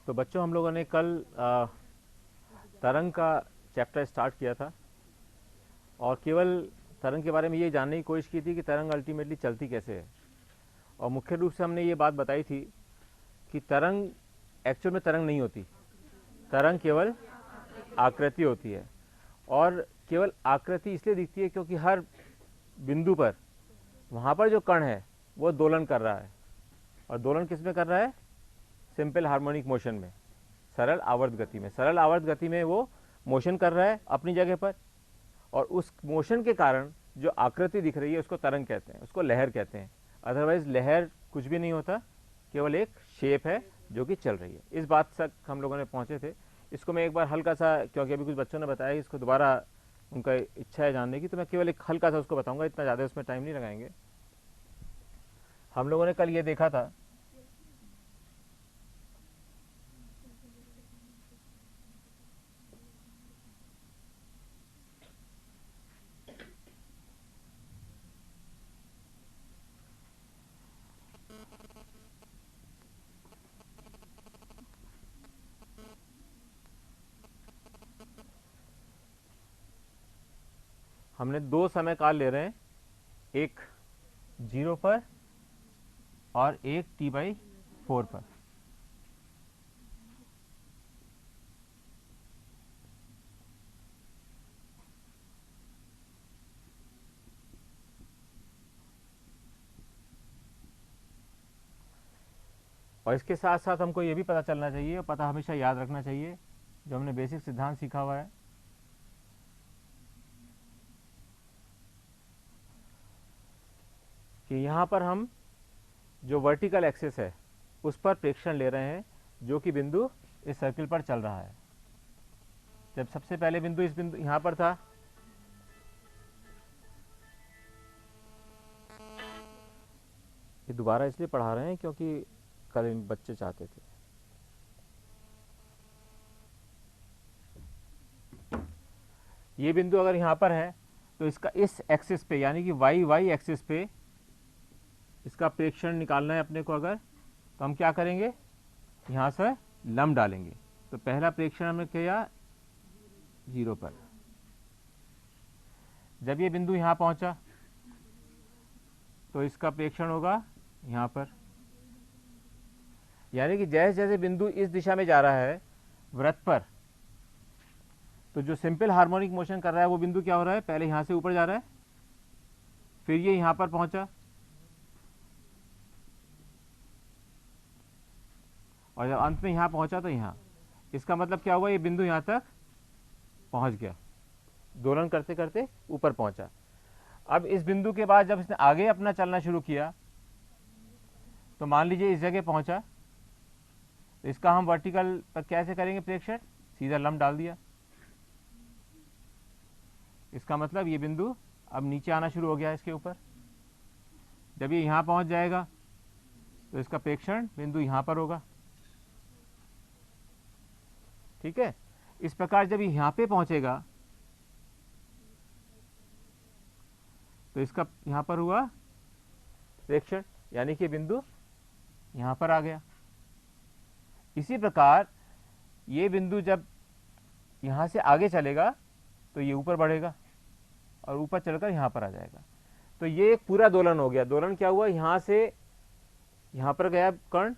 तो बच्चों, हम लोगों ने कल तरंग का चैप्टर स्टार्ट किया था और केवल तरंग के बारे में ये जानने की कोशिश की थी कि तरंग अल्टीमेटली चलती कैसे है। और मुख्य रूप से हमने ये बात बताई थी कि तरंग एक्चुअल में तरंग नहीं होती, तरंग केवल आकृति होती है। और केवल आकृति इसलिए दिखती है क्योंकि हर बिंदु पर वहाँ पर जो कण है वो दोलन कर रहा है। और दोलन किस में कर रहा है? सिंपल हार्मोनिक मोशन में, सरल आवर्त गति में। सरल आवर्त गति में वो मोशन कर रहा है अपनी जगह पर, और उस मोशन के कारण जो आकृति दिख रही है उसको तरंग कहते हैं, उसको लहर कहते हैं। अदरवाइज लहर कुछ भी नहीं होता, केवल एक शेप है जो कि चल रही है। इस बात तक हम लोगों ने पहुंचे थे। इसको मैं एक बार हल्का सा, क्योंकि अभी कुछ बच्चों ने बताया इसको दोबारा उनका इच्छा है जानने की, तो मैं केवल एक हल्का सा उसको बताऊंगा, इतना ज़्यादा उसमें टाइम नहीं लगाएंगे। हम लोगों ने कल ये देखा था हमने दो समय काल ले रहे हैं, एक 0 पर और एक T/4 पर। और इसके साथ साथ हमको ये भी पता चलना चाहिए, और पता हमेशा याद रखना चाहिए, जो हमने बेसिक सिद्धांत सीखा हुआ है कि यहाँ पर हम जो वर्टिकल एक्सिस है उस पर प्रेक्षण ले रहे हैं, जो कि बिंदु इस सर्किल पर चल रहा है। जब सबसे पहले बिंदु इस बिंदु यहाँ पर था, ये दोबारा इसलिए पढ़ा रहे हैं क्योंकि कल इन बच्चे चाहते थे। ये बिंदु अगर यहाँ पर है तो इसका इस एक्सिस पे, यानी कि वाई वाई एक्सिस पे इसका प्रेक्षण निकालना है अपने को अगर, तो हम क्या करेंगे? यहाँ से लंब डालेंगे। तो पहला प्रेक्षण हमने किया 0 पर। जब ये बिंदु यहाँ पहुँचा तो इसका प्रेक्षण होगा यहाँ पर। यानी कि जैसे जैसे बिंदु इस दिशा में जा रहा है वृत्त पर, तो जो सिंपल हार्मोनिक मोशन कर रहा है वो बिंदु क्या हो रहा है? पहले यहाँ से ऊपर जा रहा है, फिर ये यहाँ पर पहुँचा, और जब अंत में यहाँ पहुँचा तो यहाँ। इसका मतलब क्या हुआ? ये बिंदु यहाँ तक पहुँच गया, दोलन करते करते ऊपर पहुँचा। अब इस बिंदु के बाद जब इसने आगे अपना चलना शुरू किया, तो मान लीजिए इस जगह पहुँचा, तो इसका हम वर्टिकल पर कैसे करेंगे प्रेक्षण? सीधा लंब डाल दिया। इसका मतलब ये बिंदु अब नीचे आना शुरू हो गया इसके ऊपर। जब ये यहाँ पहुँच जाएगा तो इसका प्रेक्षण बिंदु यहाँ पर होगा। ठीक है। इस प्रकार जब ये यहाँ पे पहुँचेगा तो इसका यहाँ पर हुआ प्रेक्षण, यानी कि बिंदु यहाँ पर आ गया। इसी प्रकार ये बिंदु जब यहाँ से आगे चलेगा तो ये ऊपर बढ़ेगा और ऊपर चलकर यहाँ पर आ जाएगा। तो ये एक पूरा दोलन हो गया। दोलन क्या हुआ? यहाँ से यहाँ पर गया कण,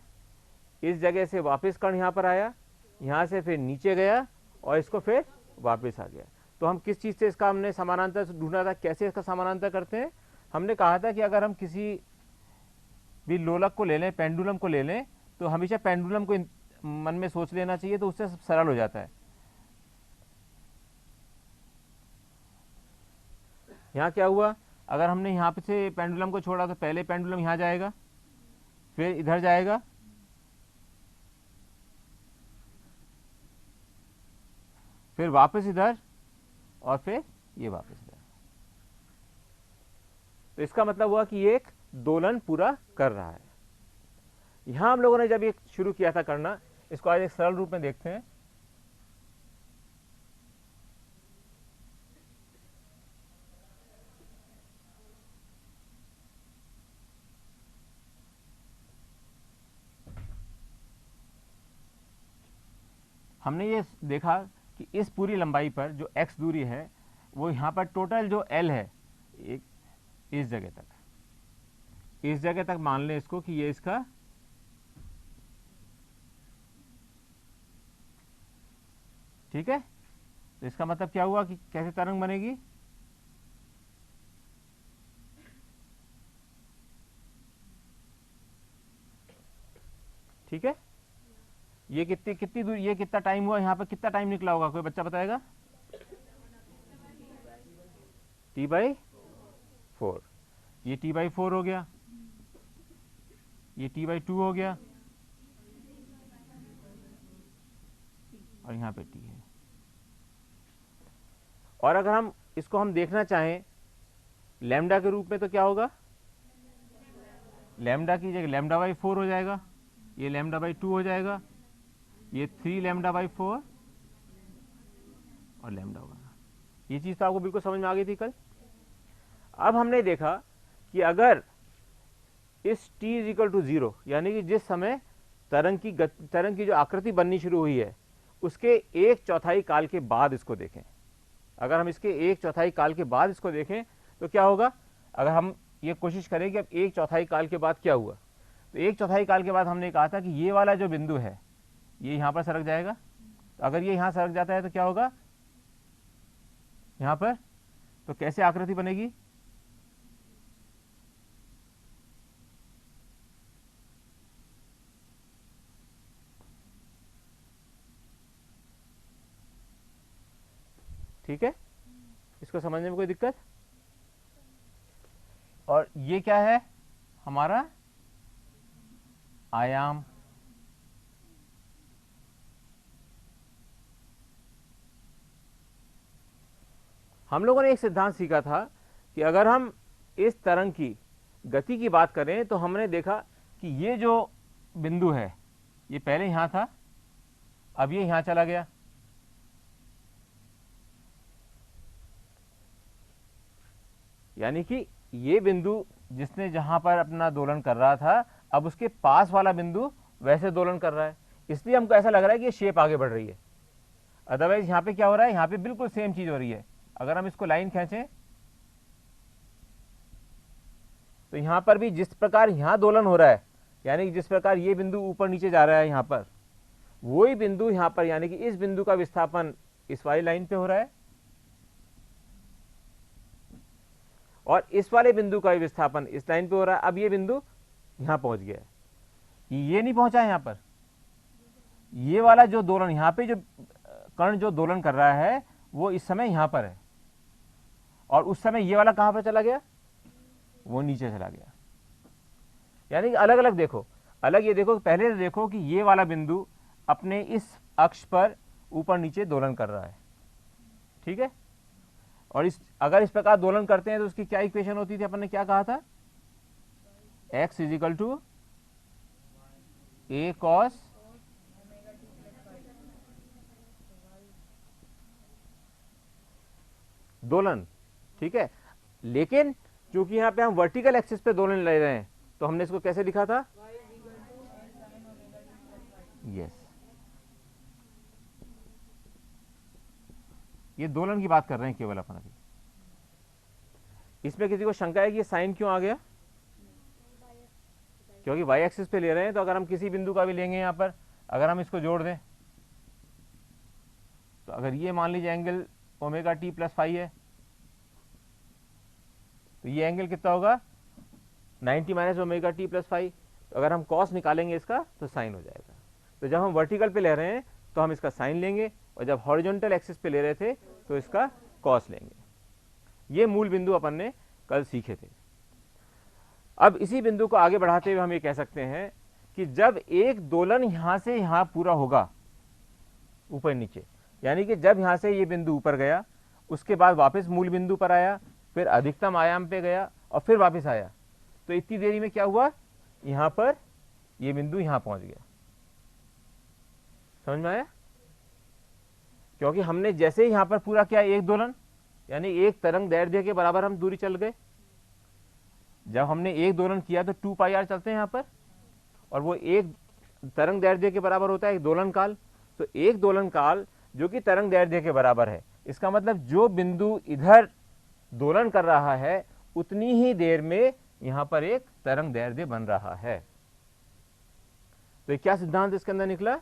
इस जगह से वापस कण यहाँ पर आया, यहाँ से फिर नीचे गया और इसको फिर वापस आ गया। तो हम किस चीज़ से इसका हमने समानांतर ढूंढा था? कैसे इसका समानांतर करते हैं? हमने कहा था कि अगर हम किसी भी लोलक को ले लें, पेंडुलम को ले लें, तो हमेशा पेंडुलम को मन में सोच लेना चाहिए, तो उससे सरल हो जाता है। यहाँ क्या हुआ? अगर हमने यहाँ पे से पेंडुलम को छोड़ा तो पहले पेंडुलम यहाँ जाएगा, फिर इधर जाएगा, फिर वापस इधर, और फिर ये वापस इधर। तो इसका मतलब हुआ कि ये एक दोलन पूरा कर रहा है। यहां हम लोगों ने जब ये शुरू किया था करना, इसको आज एक सरल रूप में देखते हैं। हमने ये देखा कि इस पूरी लंबाई पर जो x दूरी है वो यहाँ पर टोटल जो l है एक इस जगह तक मान लें इसको कि ये इसका ठीक है। तो इसका मतलब क्या हुआ कि कैसे तरंग बनेगी, ठीक है। ये कितनी दूर, ये कितना टाइम हुआ, यहाँ पर कितना टाइम निकला होगा, कोई बच्चा बताएगा? T/4। ये T/4 हो गया, ये T/2 हो गया, और यहाँ पे T है। और अगर हम इसको देखना चाहें लैम्डा के रूप में तो क्या होगा, लैम्डा की जगह λ/4 हो जाएगा, ये λ/2 हो जाएगा, ये 3 λ/4 और लैम्डा होगा। ये चीज़ तो आपको बिल्कुल समझ में आ गई थी कल। अब हमने देखा कि अगर इस t = 0 यानी कि जिस समय तरंग की जो आकृति बननी शुरू हुई है उसके 1/4 काल के बाद इसको देखें, अगर हम इसके 1/4 काल के बाद इसको देखें तो क्या होगा, अगर हम ये कोशिश करें कि अब 1/4 काल के बाद क्या हुआ, तो 1/4 काल के बाद हमने कहा था कि ये वाला जो बिंदु है ये यहाँ पर सरक जाएगा। तो अगर ये यहाँ सरक जाता है तो क्या होगा यहाँ पर, तो कैसे आकृति बनेगी, ठीक है। इसको समझने में कोई दिक्कत? और ये क्या है हमारा आयाम, हम लोगों ने एक सिद्धांत सीखा था कि अगर हम इस तरंग की गति की बात करें तो हमने देखा कि ये जो बिंदु है ये पहले यहां था, अब ये यहां चला गया, यानी कि ये बिंदु जिसने जहां पर अपना दोलन कर रहा था अब उसके पास वाला बिंदु वैसे दोलन कर रहा है, इसलिए हमको ऐसा लग रहा है कि ये शेप आगे बढ़ रही है। अदरवाइज यहां पे क्या हो रहा है, यहां पे बिल्कुल सेम चीज हो रही है। अगर हम इसको लाइन खींचें तो यहां पर भी जिस प्रकार यहां दोलन हो रहा है, यानी कि जिस प्रकार ये बिंदु ऊपर नीचे जा रहा है यहां पर, वही बिंदु यहां पर यानी कि इस बिंदु का विस्थापन इस वाली लाइन पे हो रहा है और इस वाले बिंदु का विस्थापन इस लाइन पे हो रहा है। अब ये बिंदु यहां पहुंच गया है, ये नहीं पहुंचा है यहां पर, ये वाला जो दोलन यहां पे जो कण जो दोलन कर रहा है वो इस समय यहां पर है और उस समय ये वाला कहां पर चला गया, वो नीचे चला गया। यानी कि अलग अलग देखो, अलग ये देखो, पहले देखो कि ये वाला बिंदु अपने इस अक्ष पर ऊपर नीचे दोलन कर रहा है, ठीक है। और अगर इस प्रकार दोलन करते हैं तो उसकी क्या इक्वेशन होती थी, अपन ने क्या कहा था, x = a cos दोलन, ठीक है। लेकिन क्योंकि यहां पे हम वर्टिकल एक्सिस पे दोलन ले रहे हैं तो हमने इसको कैसे लिखा था, यस, ये दोलन की बात कर रहे हैं केवल अपन अभी। इसमें किसी को शंका है कि ये साइन क्यों आ गया, क्योंकि y एक्सिस पे ले रहे हैं। तो अगर हम किसी बिंदु का भी लेंगे यहां पर, अगर हम इसको जोड़ दें तो अगर ये मान लीजिए एंगल ωt + φ है तो ये एंगल कितना होगा 90 - ωt + φ। तो अगर हम कॉस निकालेंगे इसका तो साइन हो जाएगा। तो जब हम वर्टिकल पे ले रहे हैं तो हम इसका साइन लेंगे और जब हॉरिजॉन्टल एक्सिस पे ले रहे थे तो इसका कॉस लेंगे। ये मूल बिंदु अपन ने कल सीखे थे। अब इसी बिंदु को आगे बढ़ाते हुए हम ये कह सकते हैं कि जब एक दोलन यहां से यहां पूरा होगा ऊपर नीचे, यानी कि जब यहां से ये बिंदु ऊपर गया उसके बाद वापस मूल बिंदु पर आया, फिर अधिकतम आयाम पे गया और फिर वापस आया, तो इतनी देरी में क्या हुआ, यहां पर ये बिंदु यहां पहुंच गया। समझ में आया? क्योंकि हमने जैसे ही यहां पर पूरा किया एक दोलन, यानी एक तरंग दैर्ध्य के बराबर हम दूरी चल गए। जब हमने एक दोलन किया तो 2πr चलते हैं यहां पर, और वो एक तरंग दैर्ध्य के बराबर होता है एक दोलन काल। तो एक दोलन काल जो कि तरंग दैर्ध्य के बराबर है, इसका मतलब जो बिंदु इधर दोलन कर रहा है उतनी ही देर में यहां पर एक तरंग दैर्ध्य बन रहा है। तो ये क्या सिद्धांत इसके अंदर निकला?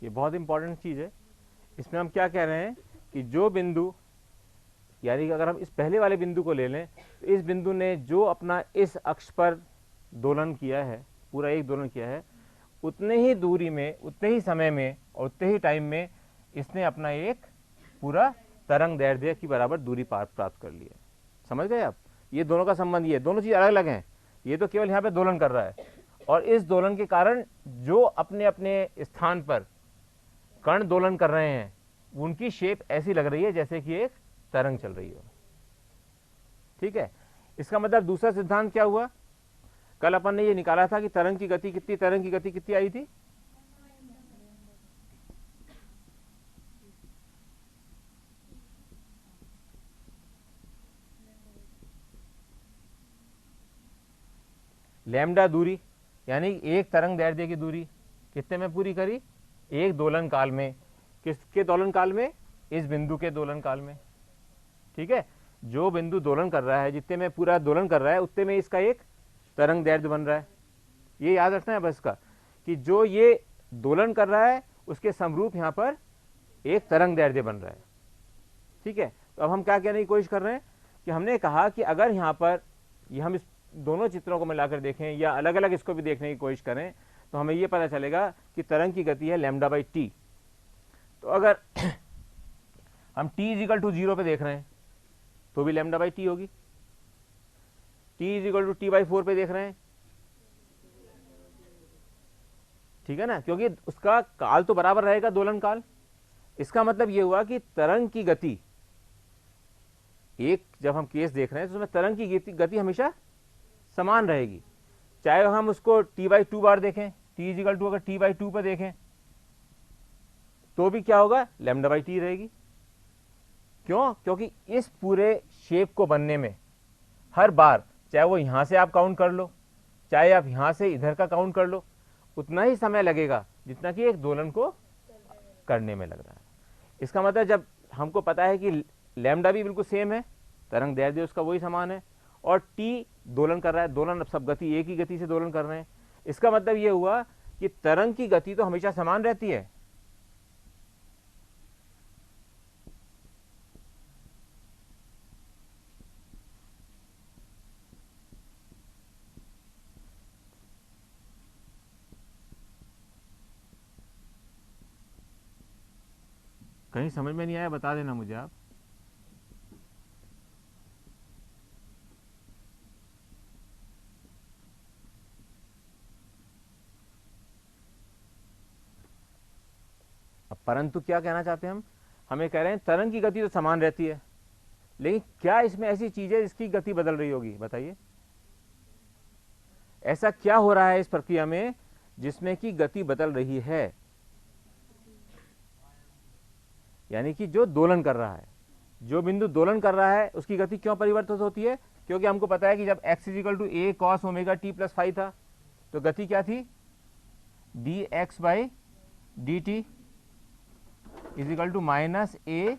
ये बहुत इंपॉर्टेंट चीज है। इसमें हम क्या कह रहे हैं कि जो बिंदु, यानी कि अगर हम इस पहले वाले बिंदु को ले लें तो इस बिंदु ने जो अपना इस अक्ष पर दोलन किया है, पूरा एक दोलन किया है, उतने ही दूरी में, उतने ही समय में और उतने ही टाइम में इसने अपना एक पूरा तरंग दैर्ध्य की बराबर दूरी प्राप्त कर ली है। समझ गए आप? ये दोनों का संबंध, ये दोनों चीज अलग अलग हैं। ये तो केवल यहाँ पे दोलन कर रहा है और इस दोलन के कारण जो अपने अपने स्थान पर कण दोलन कर रहे हैं उनकी शेप ऐसी लग रही है जैसे कि एक तरंग चल रही हो। ठीक है, इसका मतलब दूसरा सिद्धांत क्या हुआ? कल अपन ने ये निकाला था कि तरंग की गति कितनी आई थी? लैम्डा दूरी, यानी एक तरंग दैर्ध्य की दूरी कितने में पूरी करी? एक दोलन काल में। किसके दोलन काल में? इस बिंदु के दोलन काल में। ठीक है, जो बिंदु दोलन कर रहा है, जितने में पूरा दोलन कर रहा है उतने में इसका एक तरंग दैर्ध्य बन रहा है। ये याद रखना है बस का, कि जो ये दोलन कर रहा है उसके समरूप यहां पर एक तरंग दैर्ध्य बन रहा है। ठीक है, तो अब हम क्या कहने की कोशिश कर रहे हैं कि हमने कहा कि अगर यहां पर ये हम इस दोनों चित्रों को मिलाकर देखें या अलग अलग इसको भी देखने की कोशिश करें तो हमें यह पता चलेगा कि तरंग की गति है लैम्डा बाई टी। तो अगर हम t इज इक्वल टू 0 पे देख रहे हैं तो भी लैम्डा बाई टी होगी। t is equal to T by 4 पे देख रहे हैं, ठीक है ना, क्योंकि उसका काल तो बराबर रहेगा, दोलन काल। इसका मतलब यह हुआ कि तरंग की गति, एक जब हम केस देख रहे हैं तो उसमें तरंग की गति हमेशा समान रहेगी, चाहे हम उसको t बाई 2 बार देखें, t इज इक्वल टू अगर t बाई 2 पर देखें तो भी क्या होगा? लैम्डा बाई टी रहेगी। क्यों? क्योंकि इस पूरे शेप को बनने में हर बार, चाहे वो यहां से आप काउंट कर लो, चाहे आप यहां से इधर का काउंट कर लो, उतना ही समय लगेगा जितना कि एक दोलन को करने में लग रहा है। इसका मतलब जब हमको पता है कि लैम्डा भी बिल्कुल सेम है, तरंग दैर्ध्य उसका वही समान है, और टी दोलन कर रहा है, दोलन, अब सब गति एक ही गति से दोलन कर रहे हैं, इसका मतलब यह हुआ कि तरंग की गति तो हमेशा समान रहती है। कहीं समझ में नहीं आया बता देना मुझे आप। अब परंतु क्या कहना चाहते हैं हम? हमें कह रहे हैं तरंग की गति तो समान रहती है, लेकिन क्या इसमें ऐसी चीज है जिसकी गति बदल रही होगी, बताइए। ऐसा क्या हो रहा है इस प्रक्रिया में जिसमें कि गति बदल रही है, यानी कि जो दोलन कर रहा है, जो बिंदु दोलन कर रहा है उसकी गति क्यों परिवर्तित होती है? क्योंकि हमको पता है कि जब x is equal to a cos omega t plus five था तो गति क्या थी, d x by d t is equal to minus a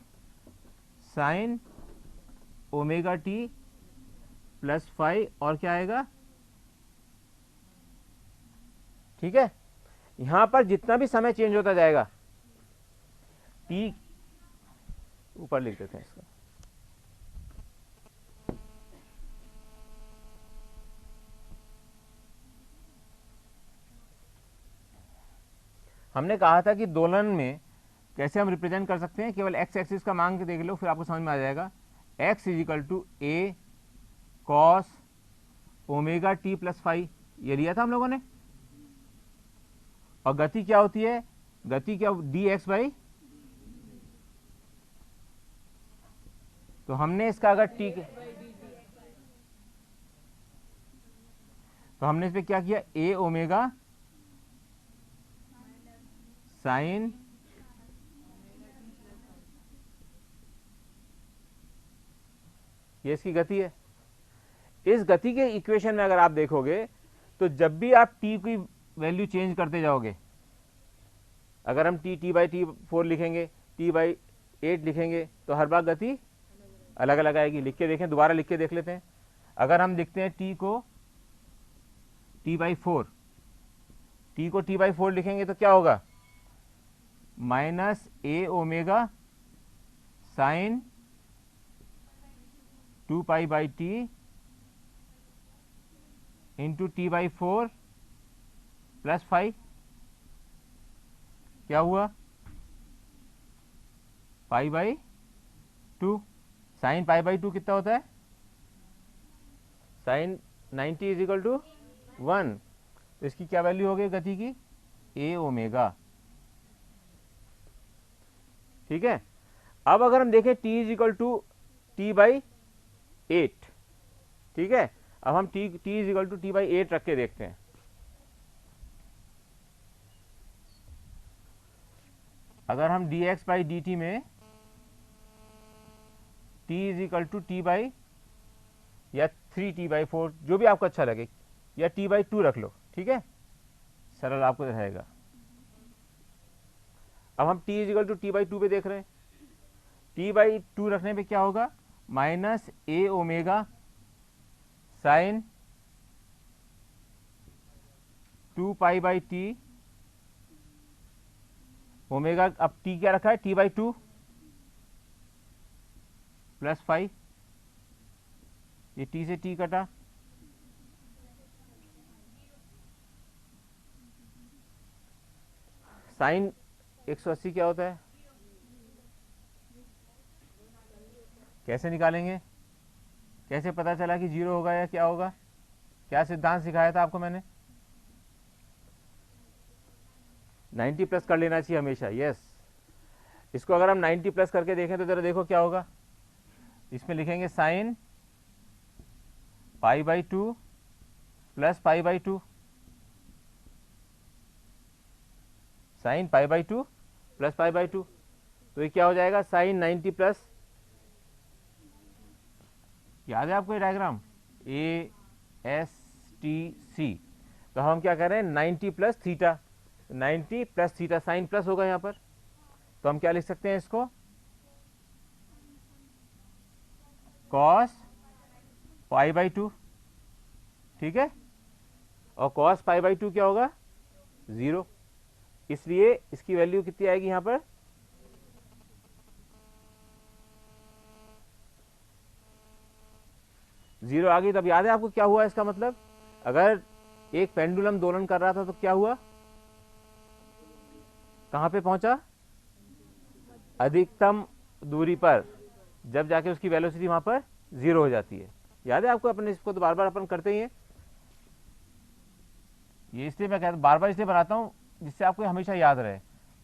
sine omega t plus five, और क्या आएगा, ठीक है। यहां पर जितना भी समय चेंज होता जाएगा, टी ऊपर लिख देते हैं इसका, हमने कहा था कि दोलन में कैसे हम रिप्रेजेंट कर सकते हैं, केवल एक्स एक्सिस का मान के देख लो, फिर आपको समझ में आ जाएगा। X is equal to a cos omega t plus five, ये लिया था हम लोगों ने। और गति क्या होती है, गति क्या, डी एक्स बाई, तो हमने इसका अगर टी, तो हमने इस पर क्या किया, ए ओमेगा साइन ये इसकी गति है। इस गति के इक्वेशन में अगर आप देखोगे तो जब भी आप t की वैल्यू चेंज करते जाओगे, अगर हम टी बाई टी 4 लिखेंगे, टी बाई 8 लिखेंगे, तो हर बार गति अलग अलग आएगी। लिख के देखें, दोबारा लिख के देख लेते हैं। अगर हम लिखते हैं t को t बाई 4, टी को t बाई 4 लिखेंगे तो क्या होगा, minus A omega sign 2 pi by t into t by 4 plus 5, क्या हुआ, पाई बाई 2। साइन पाई बाई 2 कितना होता है, साइन 90 इज इक्वल टू 1, तो इसकी क्या वैल्यू हो गई गति की, ए ओमेगा, ठीक है। अब अगर हम देखें t is equal to T by 8, ठीक है। अब हम t is equal to T by 8 रख के देखते हैं। अगर हम dx बाई डी टी में t is equal to T by या 3t बाई 4, जो भी आपको अच्छा लगे, या t बाई 2 रख लो, ठीक है, सरल आपको रहेगा। अब हम t is equal to T by 2 पे देख रहे हैं, t बाई 2 रखने पे क्या होगा, minus A omega sign 2 pi by T omega, अब t क्या रखा है, t बाई 2 प्लस 5, ये t से t कटा, साइन 180 क्या होता है, कैसे निकालेंगे, कैसे पता चला कि 0 होगा या क्या होगा, क्या सिद्धांत सिखाया था आपको मैंने, 90 प्लस कर लेना चाहिए हमेशा, यस। इसको अगर हम 90 प्लस करके देखें तो जरा देखो क्या होगा, इसमें लिखेंगे sine pi by 2 plus pi by 2, sine pi by 2 plus pi by 2, तो ये क्या हो जाएगा, साइन 90 प्लस, याद है आपको ये diagram, A S T C, तो हम क्या कर रहे हैं, 90 plus theta, 90 plus theta, sine plus होगा यहाँ पर, तो हम क्या लिख सकते हैं इसको, कॉस पाई बाई 2, ठीक है, और कॉस पाई बाई 2 क्या होगा, 0, इसलिए इसकी वैल्यू कितनी आएगी यहां पर, जीरो आ गई। तब याद है आपको क्या हुआ, इसका मतलब अगर एक पेंडुलम दोलन कर रहा था तो क्या हुआ, कहां पे पहुंचा, अधिकतम दूरी पर, जब जाके उसकी वेलोसिटी वहां पर 0 हो जाती है। याद है आपको, अपन इसको तो बार बार अपन करते ही हैं, ये इसलिए मैं कहता बार बार इसलिए बनाता हूं जिससे आपको हमेशा याद रहे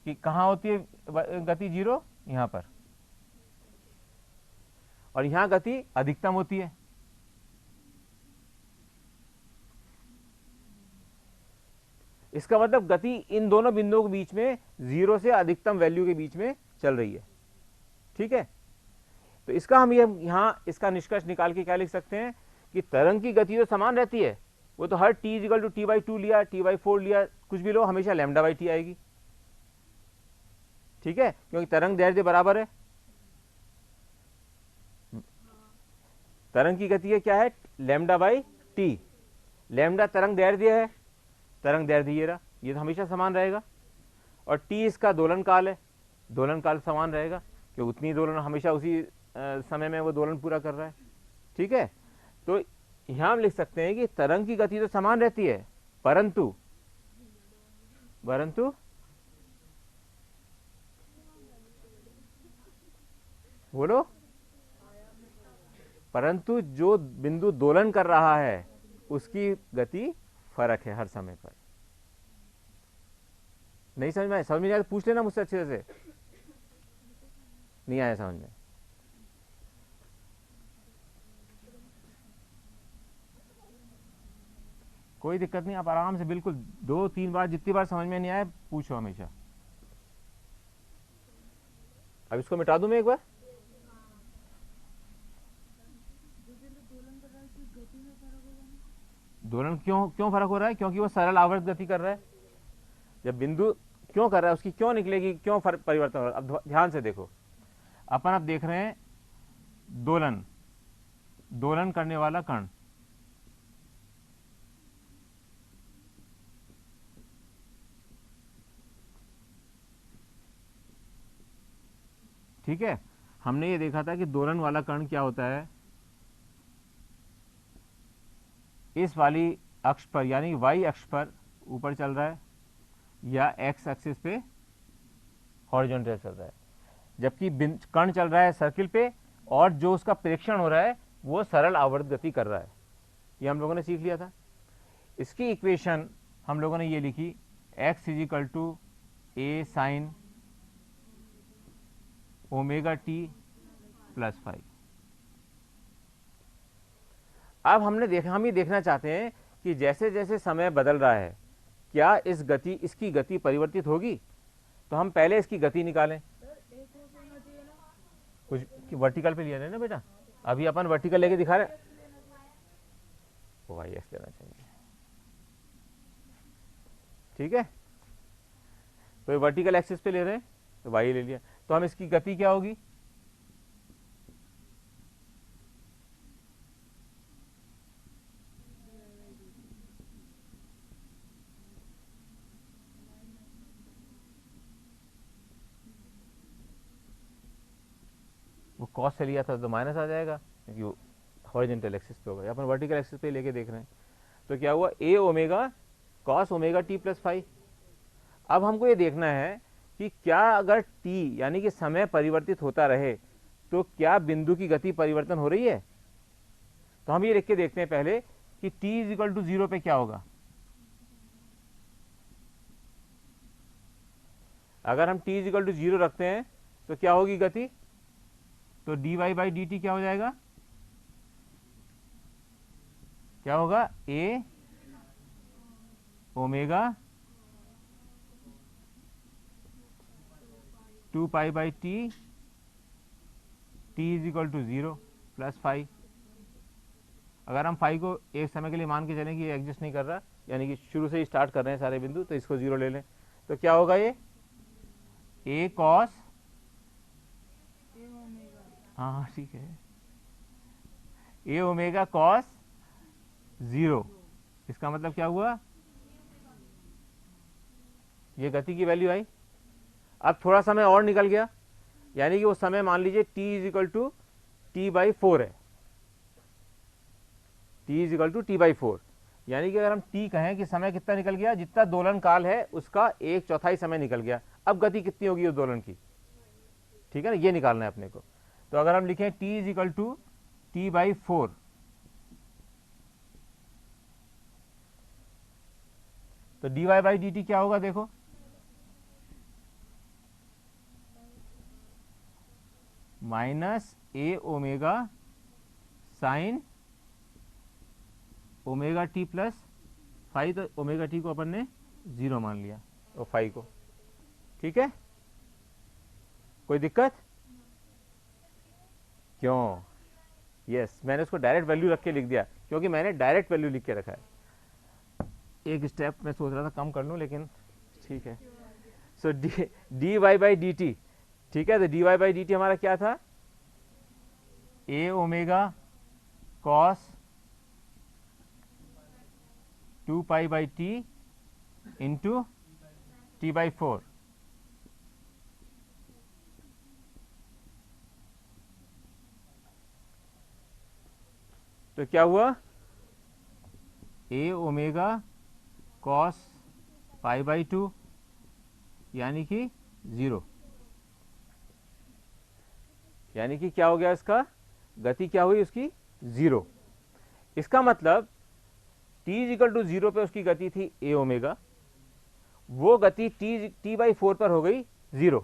कि कहां होती है गति 0, यहां पर। और यहां गति अधिकतम होती है। इसका मतलब गति इन दोनों बिंदुओं के बीच में 0 से अधिकतम वैल्यू के बीच में चल रही है। ठीक है, तो इसका हम ये यहां इसका निष्कर्ष निकाल के क्या लिख सकते हैं कि तरंग की गति तो समान रहती है, वो तो हर t इक्वल टू t/2 लिया, t/4 लिया, कुछ भी लो, हमेशा λ/t आएगी। ठीक है, क्योंकि तरंग दैर्ध्य बराबर है। तरंग की गति है क्या है, λ/t। लैम्डा तरंग दैर्ध्य है, तरंग दैर्ध्य ये रहा, ये तो हमेशा समान रहेगा। और t इसका दोलन काल है, दोलन काल समान रहेगा, क्योंकि उतनी दोलन हमेशा उसी समय में वो दोलन पूरा कर रहा है। ठीक है, तो यहां हम लिख सकते हैं कि तरंग की गति तो समान रहती है, परंतु बोलो, परंतु जो बिंदु दोलन कर रहा है उसकी गति फर्क है हर समय पर। नहीं समझ में आया तो पूछ लेना मुझसे अच्छे से। नहीं आया समझ में? कोई दिक्कत नहीं, आप आराम से बिल्कुल 2-3 बार, जितनी बार समझ में नहीं आए पूछो हमेशा। अब इसको मिटा दूं मैं एक बार। दोलन क्यों फर्क हो रहा है? क्योंकि वो सरल आवर्त गति कर रहा है। जब बिंदु क्यों कर रहा है उसकी क्यों निकलेगी, क्यों फर्क परिवर्तन हो रहा है। अब ध्यान से देखो, अपन अब देख रहे हैं दोलन करने वाला कण। ठीक है, हमने ये देखा था कि दोलन वाला कण क्या होता है, इस वाली अक्ष पर यानी y अक्ष पर ऊपर चल रहा है या x एक्सिस पे हॉरिजॉन्टल चल रहा है, जबकि कण चल रहा है सर्किल पे और जो उसका प्रेक्षण हो रहा है वो सरल आवर्त गति कर रहा है। ये हम लोगों ने सीख लिया था। इसकी इक्वेशन हम लोगों ने ये लिखी, x is equal to a sine omega t plus 5। अब हम ये देखना चाहते हैं कि जैसे जैसे समय बदल रहा है क्या इसकी गति परिवर्तित होगी। तो हम पहले इसकी गति निकालें। कुछ वर्टिकल पे लिया ना बेटा, अभी अपन वर्टिकल लेके दिखा रहे, वाई एक्स लेना चाहिए। ठीक है, तो ये वर्टिकल एक्सिस पे ले रहे हैं तो वाई ले लिया, तो हम इसकी गति क्या होगी, वो कॉस से लिया था तो माइनस आ जाएगा क्योंकि वो हॉरिजॉन्टल एक्सिस पे होगा, अपन वर्टिकल एक्सिस पे लेके देख रहे हैं। तो क्या हुआ, A omega cos omega t plus 5। अब हमको ये देखना है कि क्या अगर टी यानी कि समय परिवर्तित होता रहे तो क्या बिंदु की गति परिवर्तन हो रही है। तो हम ये लिख के देखते हैं पहले कि t इज इक्वल टू 0 पे क्या होगा। अगर हम t इज इक्वल टू 0 रखते हैं तो क्या होगी गति, तो dy/dt क्या हो जाएगा, क्या होगा, a omega 2π/t t is equal to 0 plus 5। अगर हम 5 को एक समय के लिए मान के चलें कि ये एग्जिस्ट नहीं कर रहा, यानी कि शुरू से ही स्टार्ट कर रहे हैं सारे बिंदु, तो इसको 0 ले लें, तो क्या होगा, ये a cos, हाँ ठीक है, a ओमेगा cos 0। इसका मतलब क्या हुआ, ये गति की वैल्यू आई। अब थोड़ा समय और निकल गया, यानी कि वो समय मान लीजिए t is equal to t/4 है, t is equal to t/4, यानी कि अगर हम t कहें कि समय कितना निकल गया, जितना दोलन काल है उसका 1/4 समय निकल गया। अब गति कितनी होगी उस दोलन की, ठीक है ना, ये निकालना है अपने को। तो अगर हम लिखें t is equal to t/4, तो dy/dt क्या होगा, देखो, minus A omega sine omega t plus five, तो ओमेगा टी को अपन ने 0 मान लिया और फाइव को, ठीक है, कोई दिक्कत? क्यों? यस, मैंने उसको डायरेक्ट वैल्यू रख के लिख दिया क्योंकि मैंने डायरेक्ट वैल्यू लिख के रखा है। एक स्टेप मैं सोच रहा था कम कर लूं, लेकिन ठीक है। So d y by d t, ठीक है, तो d y by d t हमारा क्या था? A omega cos 2 pi by t into t by 4। तो क्या हुआ? A omega cos pi by 2 यानी कि 0, यानी कि क्या हो गया इसका? गति क्या हुई उसकी? 0। इसका मतलब t इक्वल टू 0 पे उसकी गति थी ए ओमेगा, वो गति टी बाई 4 पर हो गई 0।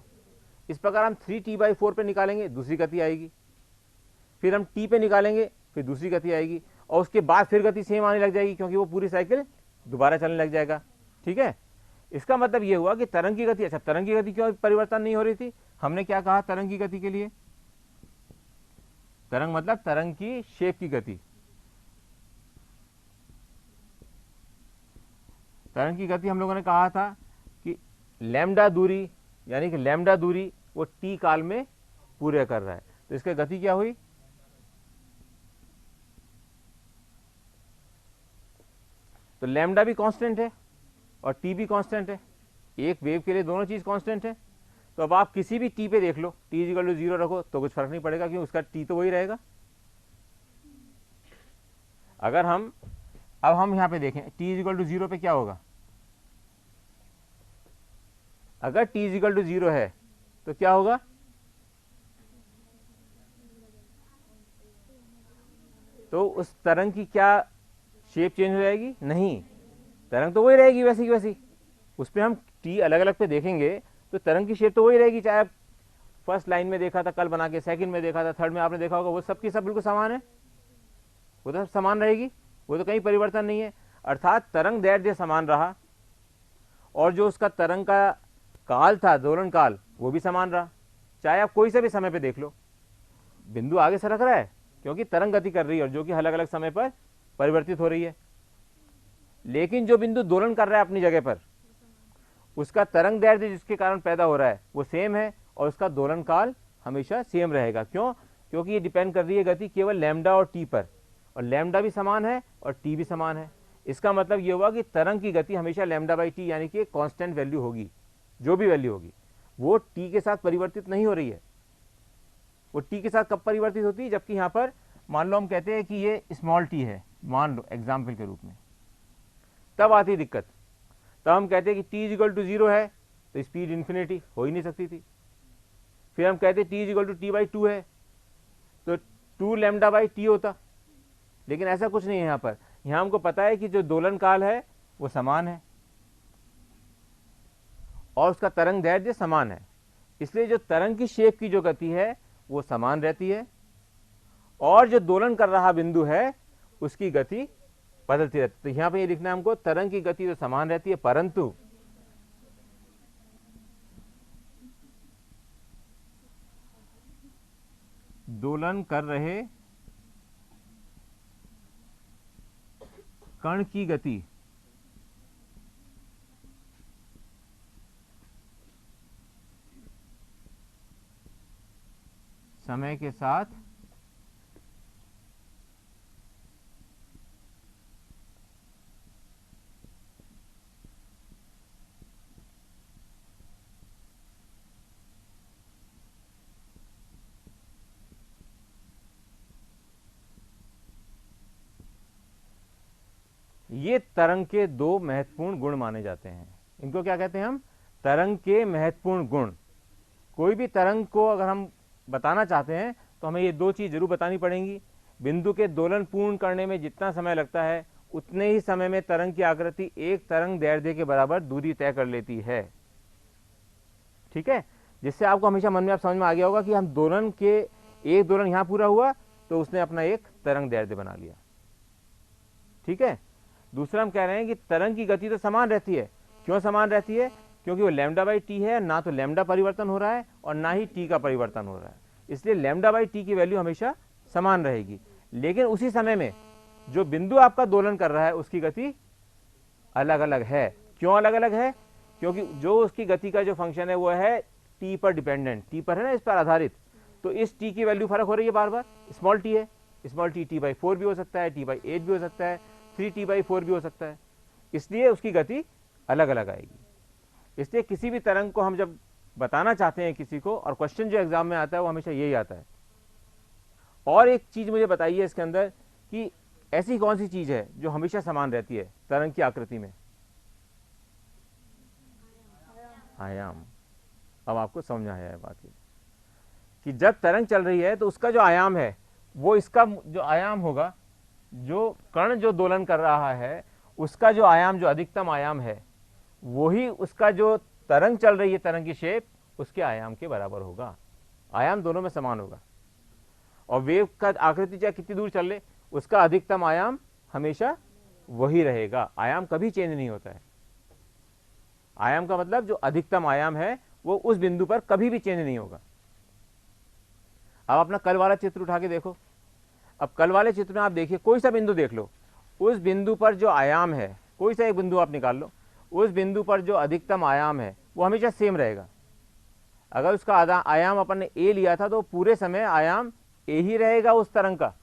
इस प्रकार हम 3t बाई 4 पे निकालेंगे, दूसरी गति आएगी, फिर हम t पे निकालेंगे, फिर दूसरी गति आएगी, और उसके बाद फिर गति सेम आने लग जाएगी क्योंकि वो पूरी साइकिल दोबारा चलने लग जाएगा, ठीक है। इसका मतलब ये हुआ कि तरंग की गति, अच्छा तरंग की गति क्यों परिवर्तन नहीं हो रही थी? हमने क्या कहा तरंग की गति के लिए? तरंग मतलब तरंग की शेप की गति। तरंग की गति हम लोगों ने कहा था कि लैम्डा दूरी, यानी कि लैम्डा दूरी वो टी काल में पूरे कर रहा है, तो इसकी गति क्या हुई? तो लैम्डा भी कांस्टेंट है और टी भी कांस्टेंट है, एक वेव के लिए दोनों चीज कांस्टेंट है। तो अब आप किसी भी टी पे देख लो, टी इक्वल टू 0 रखो तो कुछ फर्क नहीं पड़ेगा क्योंकि उसका टी तो वही रहेगा। अगर हम अब हम यहां पे देखें टी इक्वल टू 0 पे क्या होगा? अगर टी इक्वल टू 0 है तो क्या होगा? तो उस तरंग की क्या शेप चेंज हो जाएगी? नहीं, तरंग तो वही रहेगी वैसी की वैसी। उस पर हम टी अलग अलग पे देखेंगे तो तरंग की शेप तो वही रहेगी, चाहे आप फर्स्ट लाइन में देखा था कल बना के, सेकंड में देखा था, थर्ड में आपने देखा होगा, वो सब की सब बिल्कुल समान है, वो तो सब समान रहेगी, वो तो कहीं परिवर्तन नहीं है। अर्थात तरंग दैर्ध्य समान रहा और जो उसका तरंग का काल था, दोलन काल, वो भी समान रहा, चाहे आप कोई से भी समय पे देख लो। बिंदु आगे सरक रहा है क्योंकि तरंग गति कर रही है और जो कि अलग अलग समय पर परिवर्तित हो रही है, लेकिन जो बिंदु दोलन कर रहा है अपनी जगह पर, उसका तरंग दैर्ध्य जिसके कारण पैदा हो रहा है वो सेम है और उसका दोलन काल हमेशा सेम रहेगा। क्यों? क्योंकि ये डिपेंड कर रही है गति केवल लैम्डा और टी पर, और लैम्डा भी समान है और टी भी समान है। इसका मतलब ये हुआ कि तरंग की गति हमेशा लैम्डा बाई टी यानी कि कांस्टेंट वैल्यू होगी, जो भी वैल्यू होगी वो टी के साथ परिवर्तित नहीं हो रही है। वो टी के साथ कब परिवर्तित होती है? जबकि यहां पर मान लो हम कहते हैं कि ये स्मॉल टी है, मान लो एग्जाम्पल के रूप में, तब आती दिक्कत। तब हम कहते हैं कि टी इक्वल टू 0 है तो स्पीड इन्फिनिटी हो ही नहीं सकती थी। फिर हम कहते हैं T equal to T by 2 है तो 2 लैम्डा बाई टी होता, लेकिन ऐसा कुछ नहीं है। यहां पर यहां हमको पता है कि जो दोलन काल है वो समान है और उसका तरंग दैर्ध्य समान है, इसलिए जो तरंग की शेप की जो गति है वो समान रहती है और जो दोलन कर रहा बिंदु है उसकी गति बदलती रहती है। तो यहां पे ये लिखना है हमको, तरंग की गति तो समान रहती है परंतु दोलन कर रहे कण की गति समय के साथ ये तरंग के दो महत्वपूर्ण गुण माने जाते हैं। इनको क्या कहते हैं हम? तरंग के महत्वपूर्ण गुण। कोई भी तरंग को अगर हम बताना चाहते हैं तो हमें ये दो चीज जरूर बतानी पड़ेंगी। बिंदु के दोलन पूर्ण करने में जितना समय लगता है उतने ही समय में तरंग की आकृति एक तरंग दैर्ध्य के बराबर दूरी तय कर लेती है, ठीक है। जिससे आपको हमेशा मन में आप समझ में आ गया होगा कि हम दोलन के एक दोलन यहां पूरा हुआ तो उसने अपना एक तरंग दैर्ध्य बना लिया। ठीक है। दूसरा हम कह रहे हैं कि तरंग की गति तो समान रहती है। क्यों समान रहती है? क्योंकि वो लैम्डा बाई टी है, ना तो लैम्डा परिवर्तन हो रहा है और ना ही टी का परिवर्तन हो रहा है, इसलिए लैम्डा बाई टी की वैल्यू हमेशा समान रहेगी। लेकिन उसी समय में जो बिंदु आपका दोलन कर रहा है उसकी गति अलग अलग है। क्यों अलग अलग है? क्योंकि जो उसकी गति का जो फंक्शन है वो है टी पर डिपेंडेंट, टी पर है ना, इस पर आधारित। तो इस टी की वैल्यू फर्क हो रही है बार बार। स्मॉल टी है, स्मॉल टी टी बाई 4 भी हो सकता है, टी बाई 8 भी हो सकता है, 3 टी बाई 4 भी हो सकता है, इसलिए उसकी गति अलग अलग आएगी। इसलिए किसी भी तरंग को हम जब बताना चाहते हैं किसी को, और क्वेश्चन जो एग्जाम में आता है वो हमेशा यही आता है। और एक चीज मुझे बताइए इसके अंदर कि ऐसी कौन सी चीज है जो हमेशा समान रहती है तरंग की आकृति में? आयाम। अब आपको समझ में आया है बात ये कि जब तरंग चल रही है तो उसका जो आयाम है वो इसका जो आयाम होगा, जो कण जो दोलन कर रहा है उसका जो आयाम, जो अधिकतम आयाम है, वही उसका जो तरंग चल रही है, तरंग की शेप, उसके आयाम के बराबर होगा। आयाम दोनों में समान होगा। और वेव का आकृति चाहे कितनी दूर चल ले, उसका अधिकतम आयाम हमेशा वही रहेगा। आयाम कभी चेंज नहीं होता है। आयाम का मतलब जो अधिकतम आयाम है वो उस बिंदु पर कभी भी चेंज नहीं होगा। अब अपना कल वाला चित्र उठा के देखो। अब कल वाले चित्र में आप देखिए, कोई सा बिंदु देख लो, उस बिंदु पर जो आयाम है, कोई सा एक बिंदु आप निकाल लो, उस बिंदु पर जो अधिकतम आयाम है वो हमेशा सेम रहेगा। अगर उसका आयाम अपन ने ए लिया था तो पूरे समय आयाम ए ही रहेगा उस तरंग का।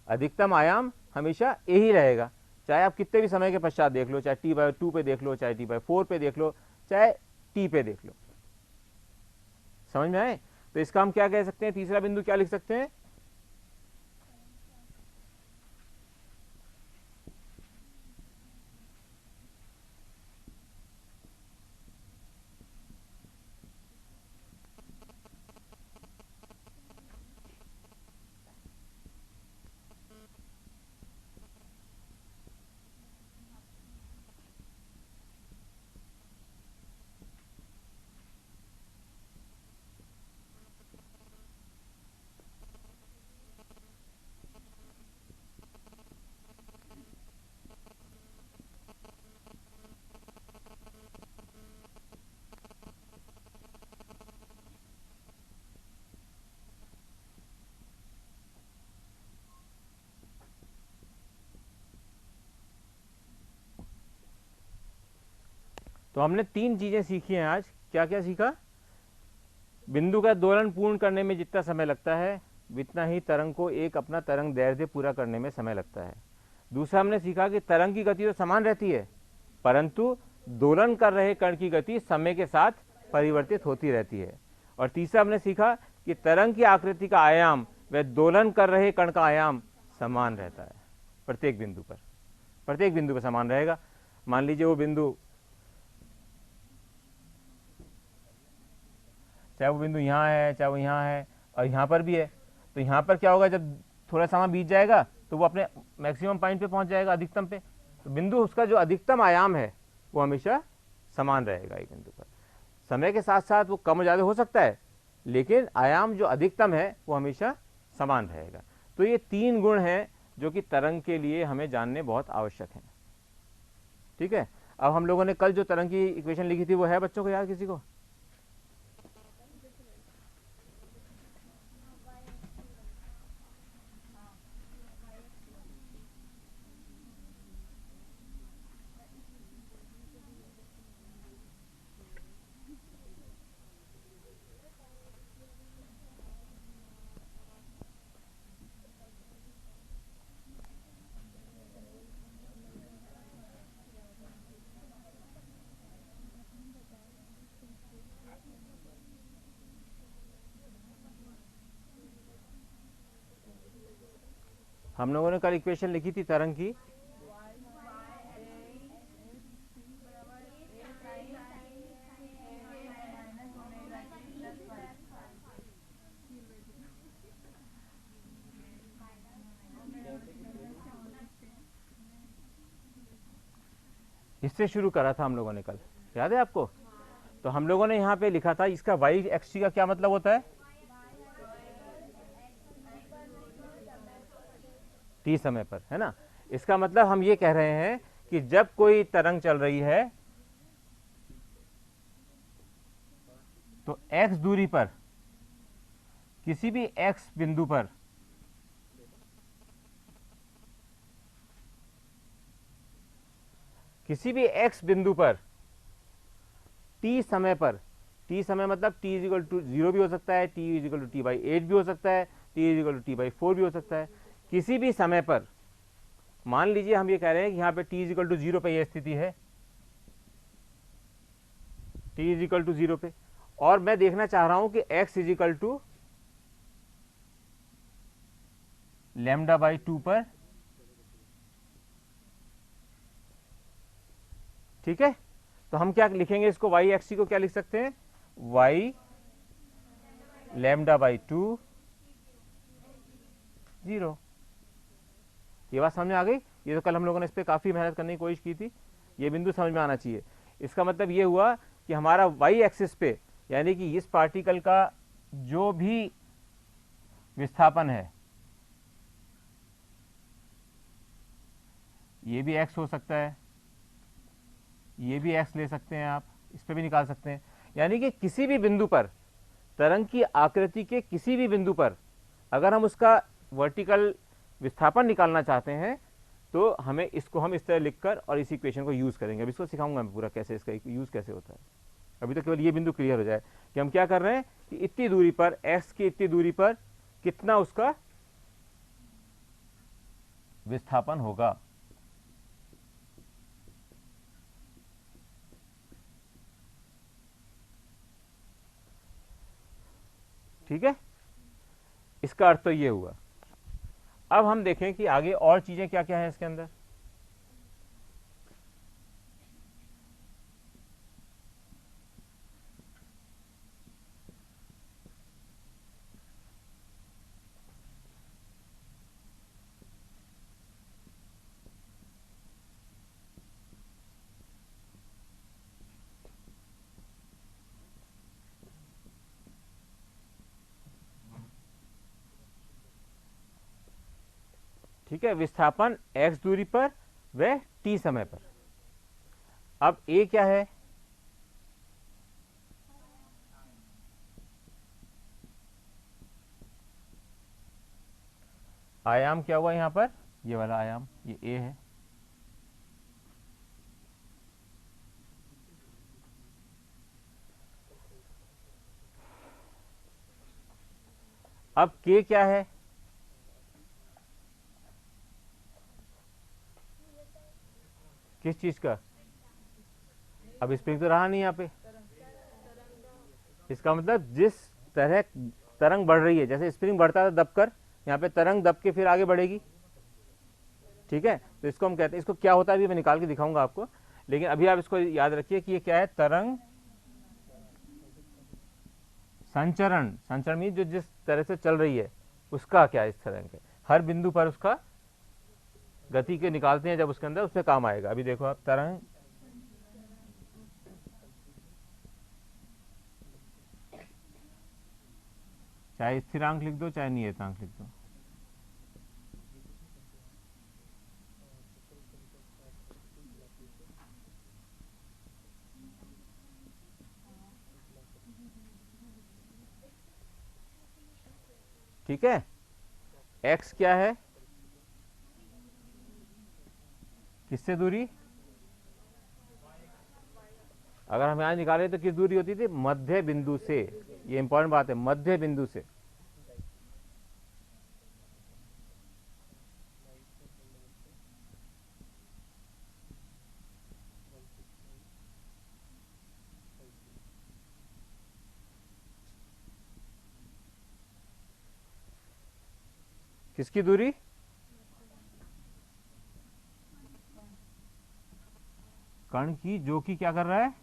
अधिकतम आयाम हमेशा ए ही रहेगा, चाहे आप कितने भी समय के पश्चात देख लो, चाहे टी बाई 2 पे देख लो, चाहे टी बाई 4 पे देख लो, चाहे टी पे देख लो। समझ में आए? तो इसका हम क्या कह सकते हैं? तीसरा बिंदु क्या लिख सकते हैं? तो हमने 3 चीजें सीखी हैं आज। क्या क्या सीखा? बिंदु का दोलन पूर्ण करने में जितना समय लगता है उतना ही तरंग को एक अपना तरंग दैर्ध्य पूरा करने में समय लगता है। दूसरा हमने सीखा कि तरंग की गति तो समान रहती है, परंतु दोलन कर रहे कण की गति समय के साथ परिवर्तित होती रहती है। और तीसरा हमने सीखा कि तरंग की आकृति का आयाम व दोलन कर रहे कण का आयाम समान रहता है प्रत्येक बिंदु पर। प्रत्येक बिंदु पर समान रहेगा। मान लीजिए वो बिंदु, चाहे वो बिंदु यहाँ है, चाहे वो यहाँ है, और यहाँ पर भी है, तो यहाँ पर क्या होगा, जब थोड़ा समय बीत जाएगा तो वो अपने मैक्सिमम पॉइंट पे पहुंच जाएगा, अधिकतम पे। तो बिंदु, उसका जो अधिकतम आयाम है वो हमेशा समान रहेगा एक बिंदु पर। समय के साथ साथ वो कम ज़्यादा हो सकता है, लेकिन आयाम जो अधिकतम है वो हमेशा समान रहेगा। तो ये 3 गुण हैं जो कि तरंग के लिए हमें जानने बहुत आवश्यक हैं। ठीक है। अब हम लोगों ने कल जो तरंग की इक्वेशन लिखी थी वो है बच्चों को याद? किसी को? हम लोगों ने कल इक्वेशन लिखी थी तरंग की। इससे शुरू करा था हम लोगों ने कल, याद है आपको? तो हम लोगों ने यहाँ पे लिखा था इसका वाई एक्स टी का क्या मतलब होता है, टी समय पर, है ना। इसका मतलब हम ये कह रहे हैं कि जब कोई तरंग चल रही है तो एक्स दूरी पर किसी भी एक्स बिंदु पर टी समय पर, टी समय मतलब टी इज इक्वल टू 0 भी हो सकता है, T is equal to T by 8 भी हो सकता है, T is equal to T by 4 भी हो सकता है। किसी भी समय पर मान लीजिए हम ये कह रहे हैं कि यहाँ पे टी इज इक्वल टू 0 पे यह स्थिति है, टी इज इक्वल टू 0 पे, और मैं देखना चाह रहा हूं कि x is equal to lambda by 2 पर, ठीक है। तो हम क्या लिखेंगे इसको, y एक्स को क्या लिख सकते हैं, y लैम्डा बाई 2 0। ये बात समझ में आ गई। ये तो कल हम लोगों ने इस पर काफी मेहनत करने की कोशिश की थी, ये बिंदु समझ में आना चाहिए। इसका मतलब ये हुआ कि हमारा y एक्सिस पे, यानी कि इस पार्टिकल का जो भी विस्थापन है, ये भी x हो सकता है, ये भी x ले सकते हैं आप, इस पे भी निकाल सकते हैं। यानी कि किसी भी बिंदु पर, तरंग की आकृति के किसी भी बिंदु पर अगर हम उसका वर्टिकल विस्थापन निकालना चाहते हैं तो हमें इसको हम इस तरह लिखकर और इस इक्वेशन को यूज करेंगे। अब इसको सिखाऊंगा मैं पूरा कैसे, इसका यूज कैसे होता है। अभी तो केवल ये बिंदु क्लियर हो जाए कि हम क्या कर रहे हैं कि इतनी दूरी पर, x की इतनी दूरी पर कितना उसका विस्थापन होगा। ठीक है, इसका अर्थ तो ये हुआ। अब हम देखें कि आगे और चीजें क्या क्या है इसके अंदर। ठीक है, विस्थापन x दूरी पर व t समय पर। अब a क्या है, आयाम क्या हुआ यहां पर, ये वाला आयाम, ये a है। अब k क्या है, किस चीज का, अब स्प्रिंग तो रहा नहीं यहाँ पे। इसका मतलब जिस तरह तरंग बढ़ रही है, जैसे स्प्रिंग बढ़ता था दबकर, यहाँ पे तरंग दब के फिर आगे बढ़ेगी। ठीक है, तो इसको हम कहते हैं, इसको क्या होता है अभी मैं निकाल के दिखाऊंगा आपको, लेकिन अभी आप इसको याद रखिए कि ये क्या है, तरंग संचरण। संचरण मीन जो जिस तरह से चल रही है उसका क्या इस तरंग है, हर बिंदु पर उसका गति के निकालते हैं जब उसके अंदर, उसमें काम आएगा। अभी देखो आप, तरंग चाहे स्थिरांक लिख दो चाहे नियतांक लिख दो, ठीक है। x क्या है, किससे दूरी, अगर हम यहां निकालें तो किस दूरी होती थी, मध्य बिंदु से। ये इंपॉर्टेंट बात है, मध्य बिंदु से। किसकी दूरी, कण की, जो कि क्या कर रहा है,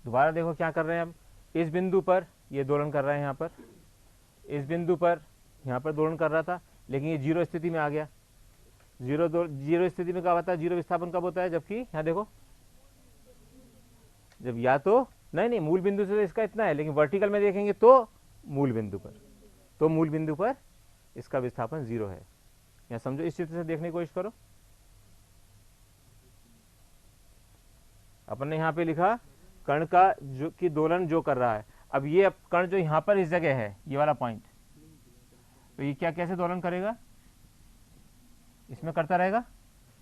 दोबारा देखो क्या कर रहे हैं हम, इस बिंदु पर ये दोलन कर रहा है, यहाँ पर इस बिंदु पर यहाँ पर दोलन कर रहा था, लेकिन ये जीरो स्थिति में आ गया। जीरो स्थिति में कब आता है, जीरो विस्थापन कब होता है, जबकि यहाँ देखो, जब या तो नहीं मूल बिंदु से तो इसका इतना है, लेकिन वर्टिकल में देखेंगे तो मूल बिंदु पर इसका विस्थापन जीरो है। यहाँ समझो, इस चित्र से देखने की कोशिश करो। अपन ने यहाँ पे लिखा कण का जो कि दोलन जो कर रहा है। अब ये कण जो यहाँ पर इस जगह है, ये वाला पॉइंट, तो ये क्या कैसे दोलन करेगा, इसमें करता रहेगा।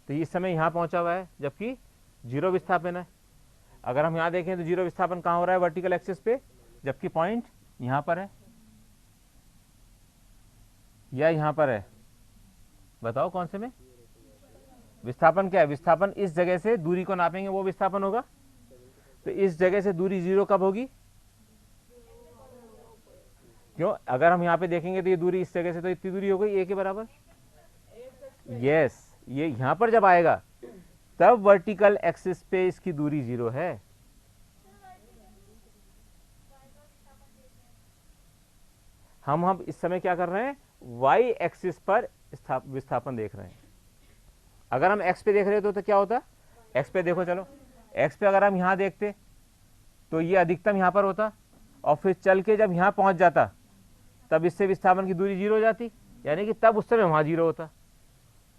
तो इस समय यहाँ पहुंचा हुआ है, जबकि जीरो विस्थापन है। अगर हम यहाँ देखें तो जीरो विस्थापन कहाँ हो रहा है, वर्टिकल एक्सिस पे, जबकि पॉइंट यहाँ पर है या यहाँ पर है। बताओ कौन से में विस्थापन क्या है, विस्थापन इस जगह से दूरी को नापेंगे वो विस्थापन होगा। तो इस जगह से दूरी जीरो कब होगी, क्यों, अगर हम यहाँ पे देखेंगे तो ये दूरी इस जगह से तो इतनी दूरी हो गई ए के बराबर। यस, ये यहां पर जब आएगा तब वर्टिकल एक्सिस पे इसकी दूरी जीरो है। हम इस समय क्या कर रहे हैं, वाई एक्सिस पर विस्थापन देख रहे हैं। अगर हम एक्स पे देख रहे तो क्या होता, एक्स पे देखो, चलो एक्स पे अगर हम यहां देखते तो ये अधिकतम यहां पर होता, और फिर चल के जब यहां पहुंच जाता तब इससे विस्थापन की दूरी जीरो हो जाती, यानी कि तब उस समय वहां जीरो होता।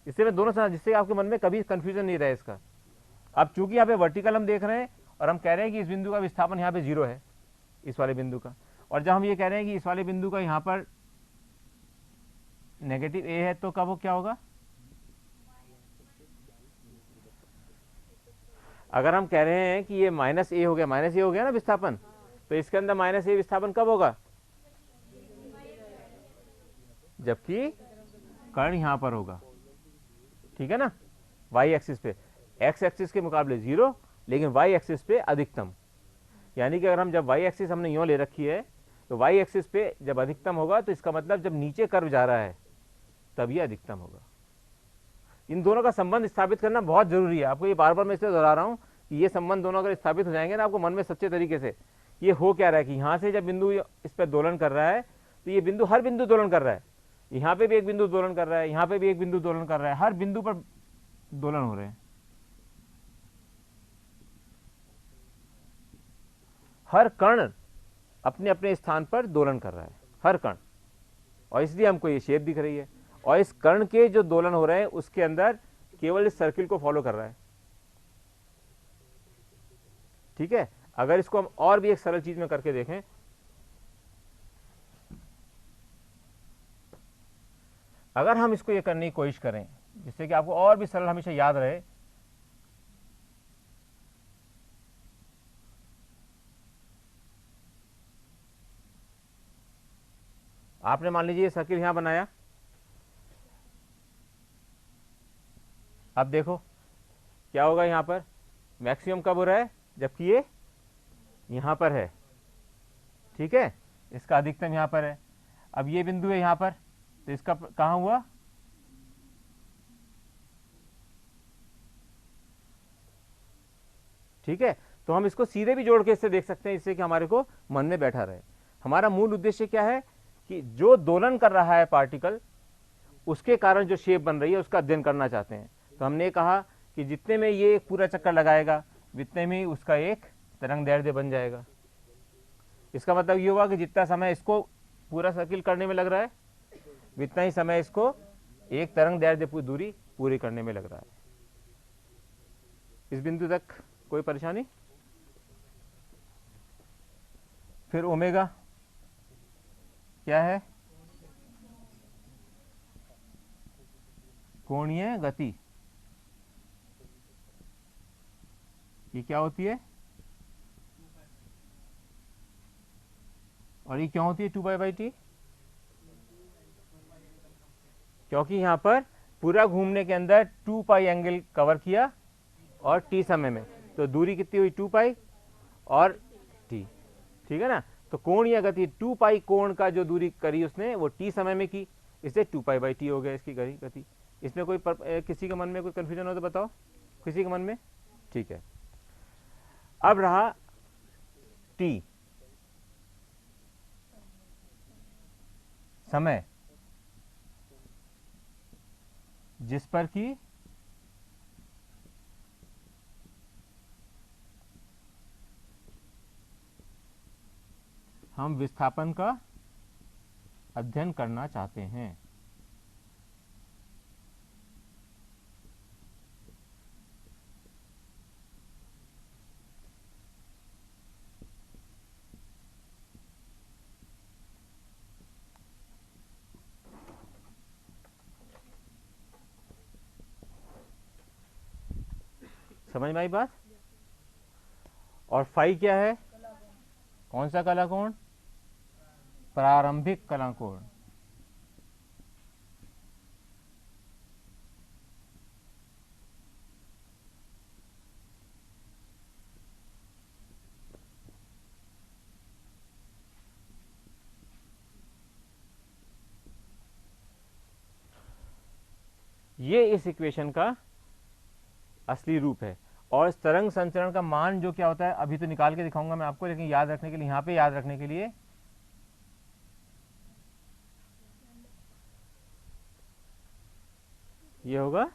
इससे मैं दोनों समझ, जिससे आपके मन में कभी कंफ्यूजन नहीं रहे इसका। अब चूंकि यहाँ पे वर्टिकल हम देख रहे हैं और हम कह रहे हैं कि इस बिंदु का विस्थापन यहाँ पे जीरो है, इस वाले बिंदु का, और जब हम ये कह रहे हैं कि इस वाले बिंदु का यहाँ पर नेगेटिव ए है, तो कब वो क्या होगा, अगर हम कह रहे हैं कि ये माइनस ए हो गया ना विस्थापन, तो इसके अंदर माइनस ए विस्थापन कब होगा, जबकि कण यहां पर होगा, ठीक है ना, वाई एक्सिस पे, एक्स एक्सिस के मुकाबले जीरो, लेकिन वाई एक्सिस पे अधिकतम। यानी कि अगर हम जब वाई एक्सिस हमने यूं ले रखी है, तो वाई एक्सिस पे जब अधिकतम होगा तो इसका मतलब जब नीचे कर्व जा रहा है तब ये अधिकतम होगा। इन दोनों का संबंध स्थापित करना बहुत जरूरी है। आपको ये बार बार मैं इसलिए दोहरा रहा हूं कि ये संबंध दोनों अगर स्थापित हो जाएंगे ना आपको मन में सच्चे तरीके से, ये हो क्या रहा है कि यहां से जब बिंदु इस पर दोलन कर रहा है तो ये बिंदु हर बिंदु दोलन कर रहा है, यहाँ पे भी एक बिंदु दोलन कर रहा है, यहाँ पे भी एक बिंदु दोलन कर रहा है, हर बिंदु पर दोलन हो रहे हैं, हर कण अपने अपने स्थान पर दोलन कर रहा है, हर कण, और इसलिए हमको ये शेप दिख रही है। और इस कण के जो दोलन हो रहे हैं उसके अंदर केवल इस सर्किल को फॉलो कर रहा है, ठीक है। अगर इसको हम और भी एक सरल चीज में करके देखें, अगर हम इसको ये करने की कोशिश करें जिससे कि आपको और भी सरल हमेशा याद रहे, आपने मान लीजिए ये सर्किल यहां बनाया, अब देखो क्या होगा, यहां पर मैक्सिमम कब हो रहा है, जबकि ये यहां पर है, ठीक है, इसका अधिकतम यहां पर है। अब ये बिंदु है यहां पर, तो इसका कहां हुआ, ठीक है। तो हम इसको सीधे भी जोड़ के इससे देख सकते हैं, इससे कि हमारे को मन में बैठा रहे। हमारा मूल उद्देश्य क्या है कि जो दोलन कर रहा है पार्टिकल, उसके कारण जो शेप बन रही है उसका अध्ययन करना चाहते हैं। तो हमने कहा कि जितने में ये एक पूरा चक्कर लगाएगा उतने में उसका एक तरंग दैर्ध्य बन जाएगा। इसका मतलब ये हुआ कि जितना समय इसको पूरा सर्किल करने में लग रहा है उतना ही समय इसको एक तरंग दैर्ध्य दूरी पूरी करने में लग रहा है। इस बिंदु तक कोई परेशानी। फिर ओमेगा क्या है, कोणीय गति। ये क्या होती है और ये क्यों होती है 2π/t, क्योंकि यहां पर पूरा घूमने के अंदर 2π एंगल कवर किया और t समय में, तो दूरी कितनी हुई 2π और t, ठीक है ना। तो कोणीय गति 2π कोण का जो दूरी करी उसने वो t समय में की, इससे 2π/t हो गया इसकी गति। इसमें कोई किसी के मन में कोई कंफ्यूजन हो तो बताओ, किसी के मन में, ठीक है। अब रहा t, समय जिस पर कि हम विस्थापन का अध्ययन करना चाहते हैं। समझ में आई बात? और फाई क्या है? कौन सा कला कोण? प्रारंभिक कला कोण। ये इस इक्वेशन का असली रूप है। और इस तरंग संचरण का मान जो क्या होता है अभी तो निकाल के दिखाऊंगा मैं आपको, लेकिन याद रखने के लिए, यहां पे याद रखने के लिए ये होगा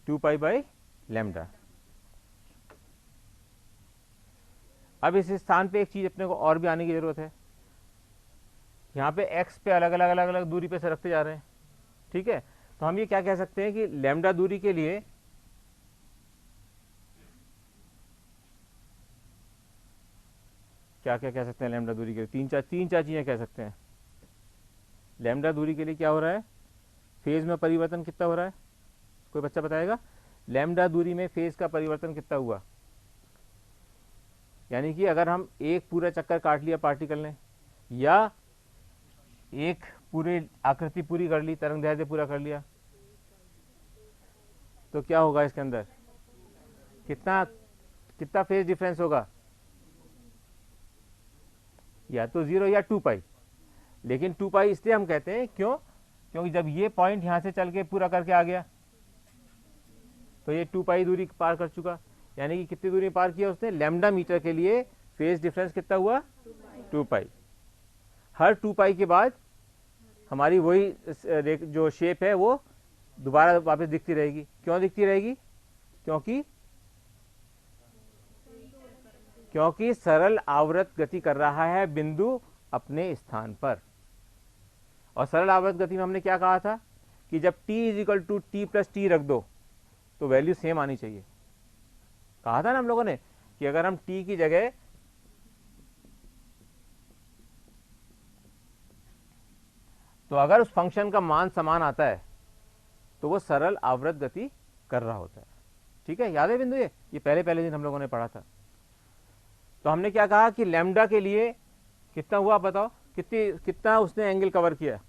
2 पाई बाई लैम्डा। अब इस स्थान पे एक चीज अपने को और भी आने की जरूरत है। यहाँ पे x पे अलग अलग अलग अलग दूरी पे सरकते जा रहे हैं, ठीक है। तो हम ये क्या कह सकते हैं कि लैम्डा दूरी के लिए क्या क्या कह सकते हैं? लैम्डा दूरी के लिए तीन चार चीजें कह सकते हैं। लैम्डा दूरी के लिए क्या हो रहा है? फेज में परिवर्तन कितना हो रहा है? कोई बच्चा बताएगा? लैम्डा दूरी में फेज का परिवर्तन कितना हुआ? यानी कि अगर हम एक पूरा चक्कर काट लिया पार्टिकल ने, या एक पूरे आकृति पूरी कर ली, तरंग दैर्ध्य पूरा कर लिया, तो क्या होगा इसके अंदर? कितना कितना फेज डिफरेंस होगा? या तो 0 या 2 पाई। लेकिन 2 पाई इसलिए हम कहते हैं, क्यों? क्योंकि जब ये पॉइंट यहां से चल के पूरा करके आ गया तो ये 2 पाई दूरी पार कर चुका। यानी कि कितनी दूरी पार किया उसने? लैम्डा मीटर के लिए फेज डिफरेंस कितना हुआ? 2 पाई। हर 2 पाई के बाद हमारी वही जो शेप है वो दोबारा वापस दिखती रहेगी। क्यों दिखती रहेगी? क्योंकि सरल आवर्त गति कर रहा है बिंदु अपने स्थान पर। और सरल आवर्त गति में हमने क्या कहा था कि जब t is equal to T plus T रख दो तो वैल्यू सेम आनी चाहिए। कहा था ना हम लोगों ने कि अगर हम t की जगह तो अगर उस फंक्शन का मान समान आता है तो वो सरल आवर्त गति कर रहा होता है। ठीक है, याद है बिंदु? ये पहले पहले दिन हम लोगों ने पढ़ा था। तो हमने क्या कहा कि लैम्डा के लिए कितना हुआ बताओ? कितना उसने एंगल कवर किया?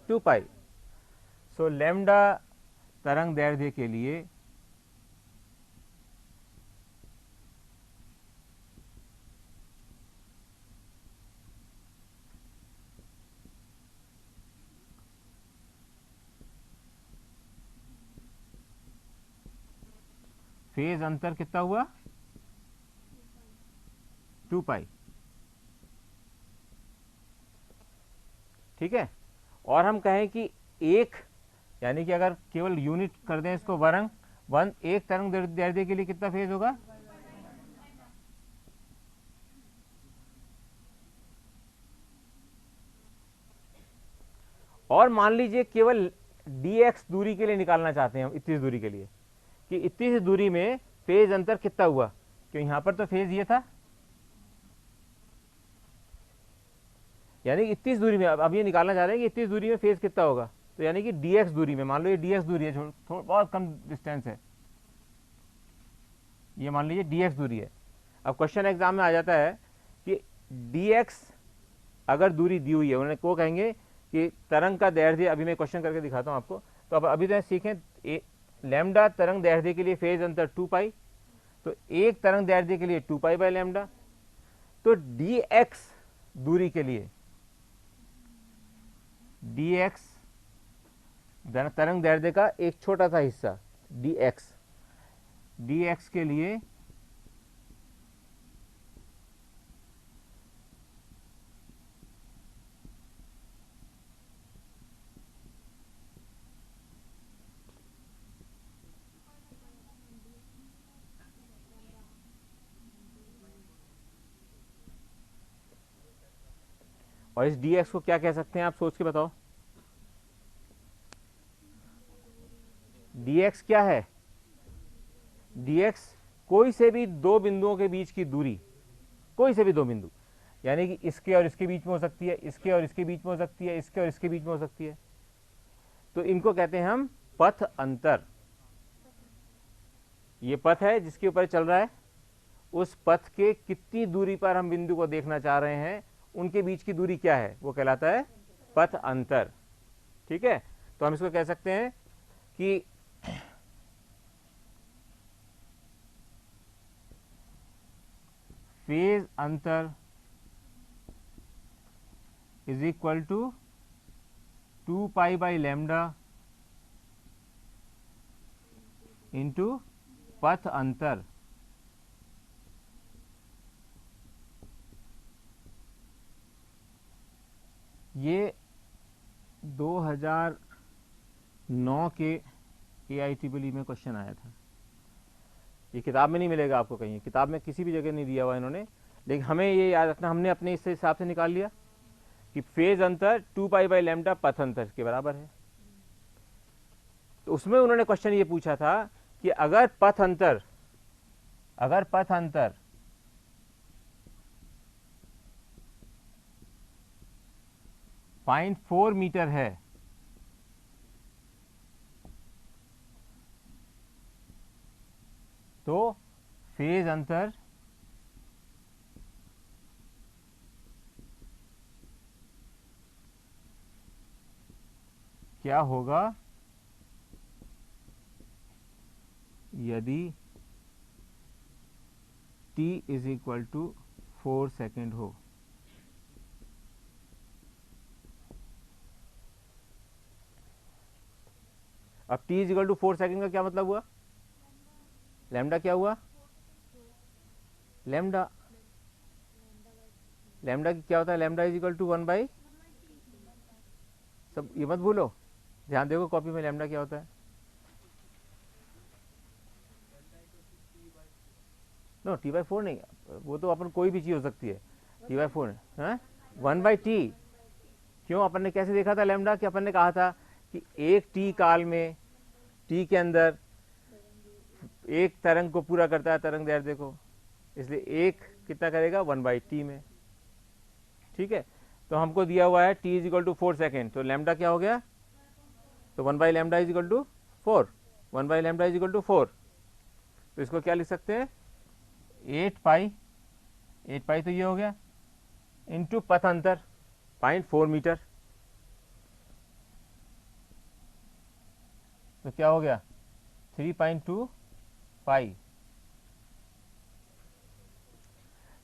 2 पाई। सो लैम्डा तरंग दैर्ध्य के लिए फेज अंतर कितना हुआ? 2 पाई। ठीक है। और हम कहें कि एक, यानी कि अगर केवल यूनिट कर दें इसको, एक तरंग दैर्ध्य के लिए कितना फेज होगा? और मान लीजिए केवल dx दूरी के लिए निकालना चाहते हैं हम, इतनी दूरी के लिए, कि इतनी दूरी में फेज अंतर कितना हुआ? क्यों यहां पर तो फेज ये था, यानी इतनी दूरी में अब ये निकालना चाह रहे हैं कि इतनी दूरी में फेज कितना होगा। तो यानी कि dx दूरी में, मान लो ये dx दूरी है, बहुत कम डिस्टेंस है, ये मान लीजिए dx दूरी है। अब क्वेश्चन एग्जाम में आ जाता है कि dx अगर दूरी दी हुई है, उन्होंने को कहेंगे कि तरंग का दैर्ध्य, अभी मैं क्वेश्चन करके दिखाता हूं आपको। तो अब अभी तो सीखें, लैम्डा तरंग दैर्ध्य के लिए फेज अंतर 2 पाई, तो एक तरंग दैर्ध्य के लिए 2 पाई बाय लैम्डा। तो dx दूरी के लिए, dx तरंग दैर्ध्य का एक छोटा सा हिस्सा, dx के लिए और इस डी एक्स को क्या कह सकते हैं, आप सोच के बताओ। डी एक्स क्या है? डी एक्स कोई से भी दो बिंदुओं के बीच की दूरी, कोई से भी दो बिंदु, यानी कि इसके और इसके बीच में हो सकती है, इसके और इसके बीच में हो सकती है, इसके और इसके बीच में हो सकती है, तो इनको कहते हैं हम पथ अंतर। ये पथ है जिसके ऊपर चल रहा है, उस पथ के कितनी दूरी पर हम बिंदु को देखना चाह रहे हैं, उनके बीच की दूरी क्या है, वो कहलाता है पथ अंतर। ठीक है, तो हम इसको कह सकते हैं कि फेज अंतर is equal to 2 pi by lambda into पथ अंतर। ये 2009 के AIEEE में क्वेश्चन आया था। ये किताब में नहीं मिलेगा आपको कहीं, किताब में किसी भी जगह नहीं दिया हुआ इन्होंने, लेकिन हमें ये याद रखना, हमने अपने इस हिसाब से निकाल लिया कि फेज अंतर 2 पाई बाई लैम्डा पथ अंतर के बराबर है। तो उसमें उन्होंने क्वेश्चन ये पूछा था कि अगर पथ अंतर 0.4 मीटर है तो फेज अंतर क्या होगा यदि t is equal to 4 second हो। अब t is equal to 4 second का क्या मतलब हुआ? लैम्डा क्या हुआ? लैम्डा की क्या होता है? Lambda is equal to 1 by, सब ये मत भूलो, ध्यान देखो कॉपी में, लैम्डा क्या होता है? नो, t/4 नहीं, वो तो अपन कोई भी चीज हो सकती है, t/4 है 1/t। क्यों? अपन ने कैसे देखा था लैम्डा, कि अपन ने कहा था कि एक t काल में, t के अंदर एक तरंग को पूरा करता है तरंग दैर्ध्य को, इसलिए एक कितना करेगा? 1/t में। ठीक है, तो हमको दिया हुआ है t is equal to 4 second, तो लैम्डा क्या हो गया? तो 1 by lambda is equal to 4, 1 by lambda is equal to 4, तो इसको क्या लिख सकते हैं? 8 पाई तो ये हो गया, इंटू पथ अंतर 0.4 मीटर, तो क्या हो गया? 3.2 पाई।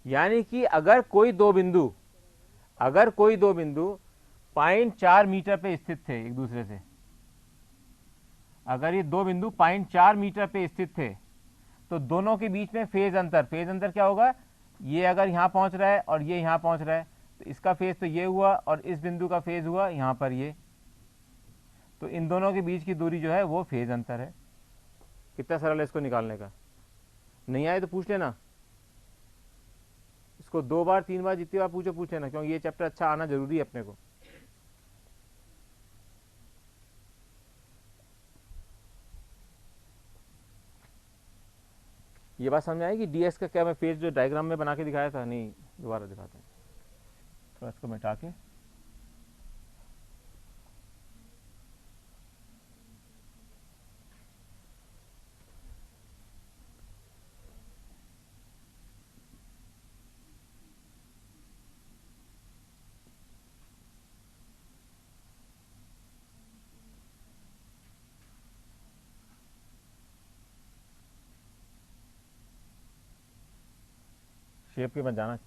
यानी कि अगर कोई दो बिंदु 0.4 मीटर पे स्थित थे एक दूसरे से, अगर ये दो बिंदु 0.4 मीटर पे स्थित थे, तो दोनों के बीच में फेज अंतर क्या होगा? ये अगर यहाँ पहुंच रहा है और ये यहाँ पहुंच रहा है, तो इसका फेज तो ये हुआ और इस बिंदु का फेज हुआ यहाँ पर ये, तो इन दोनों के बीच की दूरी जो है वो फेज अंतर है। कितना सरल है इसको निकालने का। नहीं आए तो पूछ लेना, इसको 2 बार 3 बार जितनी बार पूछ लेना, क्योंकि ये चैप्टर अच्छा आना जरूरी है अपने को। ये बात समझ आएगी? ds का क्या मैं फेज जो डायग्राम में बना के दिखाया था, नहीं दोबारा दिखाते हैं, थोड़ा इसको मिटा के। शेप के बन जाना,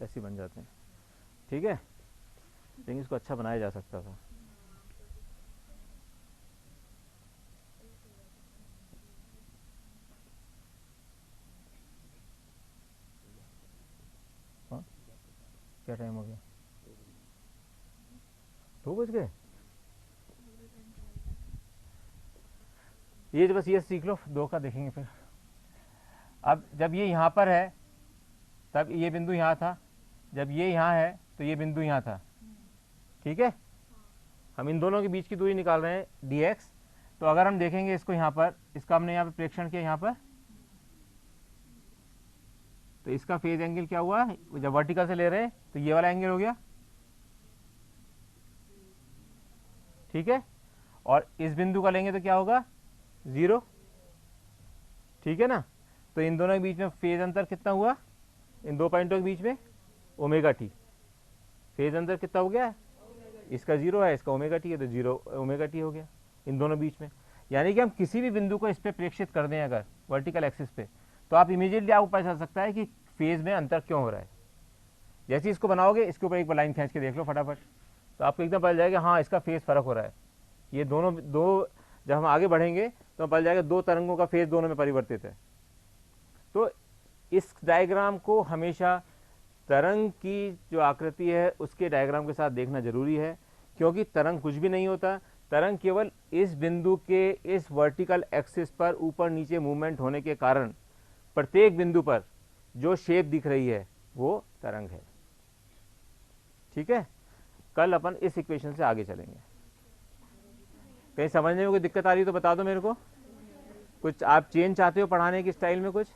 ऐसे बन जाते हैं। ठीक है, लेकिन इसको अच्छा बनाया जा सकता था। क्या टाइम हो गया? 2 बज गए। ये बस ये सीख लो, 2 का देखेंगे फिर। अब जब ये यहाँ पर है तब ये बिंदु यहाँ था, जब ये यहाँ है तो ये बिंदु यहाँ था, ठीक है, हम इन दोनों के बीच की दूरी निकाल रहे हैं dx। तो अगर हम देखेंगे इसको यहाँ पर, इसका हमने यहाँ पर प्रेक्षण किया यहाँ पर, तो इसका फेज एंगल क्या हुआ, जब वर्टिकल से ले रहे हैं तो ये वाला एंगल हो गया, ठीक है, और इस बिंदु का लेंगे तो क्या होगा 0, ठीक है ना। तो इन दोनों के बीच में फेज अंतर कितना हुआ, इन दो पॉइंटों के बीच में ओमेगा टी, फेज अंतर कितना हो गया, इसका 0 है, इसका ओमेगा टी है, तो 0 ओमेगा टी हो गया इन दोनों बीच में। यानी कि हम किसी भी बिंदु को इस पर प्रेक्षित कर दें अगर वर्टिकल एक्सिस पे, तो आप इमीडिएटली आपको पता चल सकता है कि फेज में अंतर क्यों हो रहा है। जैसे इसको बनाओगे, इसके ऊपर एक बार लाइन खींच के देख लो फटाफट, तो आपको एकदम पता जाएगा हाँ इसका फेज फर्क हो रहा है। ये दोनों दो जब हम आगे बढ़ेंगे तो पता जाएगा दो तरंगों का फेज दोनों में परिवर्तित है। तो इस डायग्राम को हमेशा तरंग की जो आकृति है उसके डायग्राम के साथ देखना जरूरी है, क्योंकि तरंग कुछ भी नहीं होता, तरंग केवल इस बिंदु के इस वर्टिकल एक्सिस पर ऊपर नीचे मूवमेंट होने के कारण प्रत्येक बिंदु पर जो शेप दिख रही है वो तरंग है। ठीक है, कल अपन इस इक्वेशन से आगे चलेंगे। कहीं समझने में कोई दिक्कत आ रही तो बता दो मेरे को, कुछ आप चेंज चाहते हो पढ़ाने की स्टाइल में कुछ?